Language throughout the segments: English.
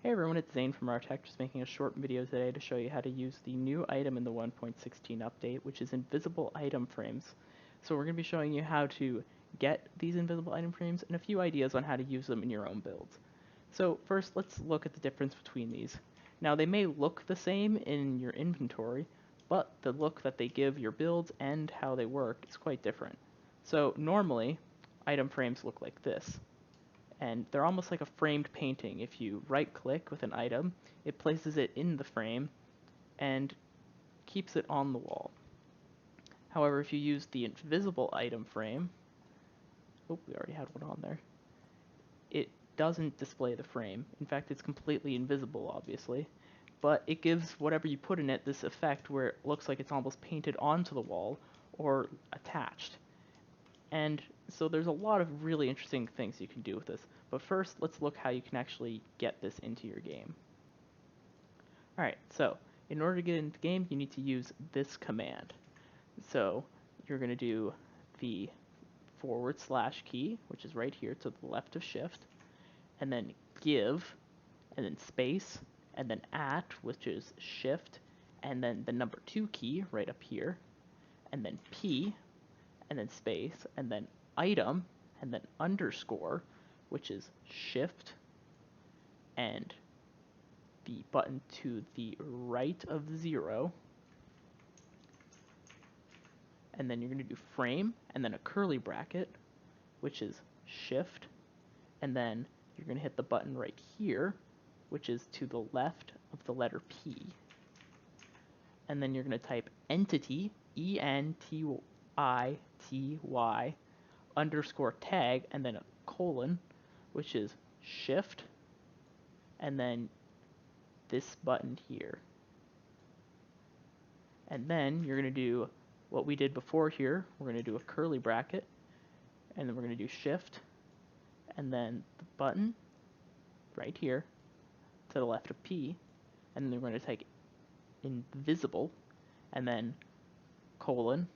Hey everyone, it's Zayn from Artech, just making a short video today to show you how to use the new item in the 1.16 update, which is invisible item frames. So we're going to be showing you how to get these invisible item frames and a few ideas on how to use them in your own builds. So first, let's look at the difference between these. Now they may look the same in your inventory, but the look that they give your builds and how they work is quite different. So normally, item frames look like this, and they're almost like a framed painting. If you right click with an item, it places it in the frame and keeps it on the wall. However, if you use the invisible item frame, oh, we already had one on there, it doesn't display the frame. In fact, it's completely invisible, obviously, but it gives whatever you put in it this effect where it looks like it's almost painted onto the wall or attached. And so there's a lot of really interesting things you can do with this. But first, let's look how you can actually get this into your game. Alright, so in order to get into the game, you need to use this command. So you're going to do the / key, which is right here to the left of shift, and then give, and then space, and then @ which is shift, and then the number 2 key right up here, and then P, and then space, and then item, and then underscore, which is shift, and the button to the right of 0, and then you're going to do frame, and then a curly bracket, which is shift, and then you're going to hit the button right here, which is to the left of the letter P, and then you're going to type entity, ENTITY, underscore tag, and then a colon, which is shift, and then this button here. And then you're going to do what we did before here. We're going to do a curly bracket, and then we're going to do shift, and then the button right here to the left of P, and then we're going to type invisible, and then colon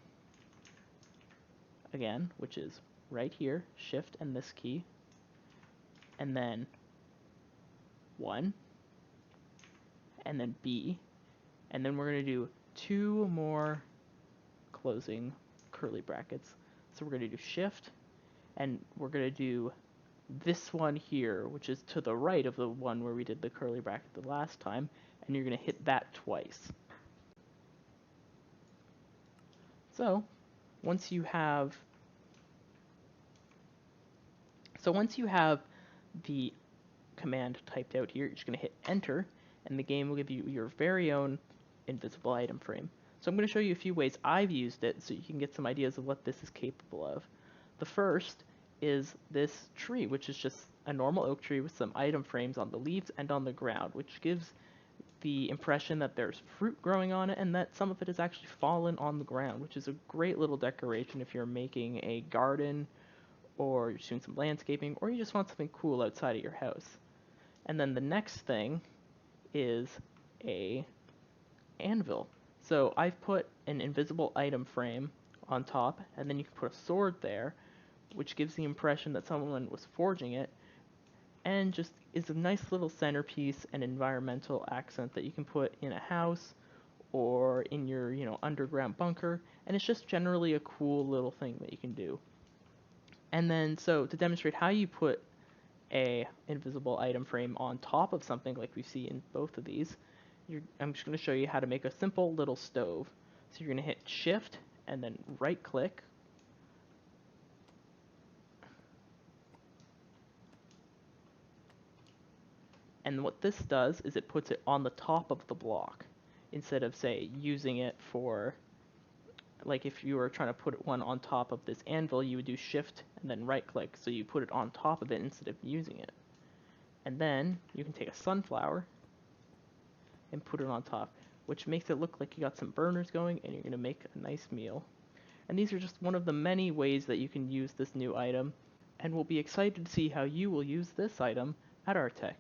again, which is right here, shift and this key, and then 1, and then B, and then we're going to do 2 more closing curly brackets. So we're going to do shift, and we're going to do this one here, which is to the right of the one where we did the curly bracket the last time, and you're going to hit that twice. So once you have the command typed out here, you're just going to hit enter, and the game will give you your very own invisible item frame. So I'm going to show you a few ways I've used it so you can get some ideas of what this is capable of. The first is this tree, which is just a normal oak tree with some item frames on the leaves and on the ground, which gives the impression that there's fruit growing on it and that some of it has actually fallen on the ground, which is a great little decoration if you're making a garden or you're doing some landscaping or you just want something cool outside of your house. And then the next thing is a anvil. So I've put an invisible item frame on top, and then you can put a sword there, which gives the impression that someone was forging it, and just is a nice little centerpiece and environmental accent that you can put in a house or in your, underground bunker, and it's just generally a cool little thing that you can do. And then, so to demonstrate how you put a invisible item frame on top of something like we see in both of these, I'm just going to show you how to make a simple little stove. So you're going to hit shift and then right click, and what this does is it puts it on the top of the block instead of, say, using it for, like if you were trying to put one on top of this anvil, you would do shift and then right click, so you put it on top of it instead of using it. And then you can take a sunflower and put it on top, which makes it look like you got some burners going and you're going to make a nice meal. And these are just one of the many ways that you can use this new item, and we'll be excited to see how you will use this item at Artech.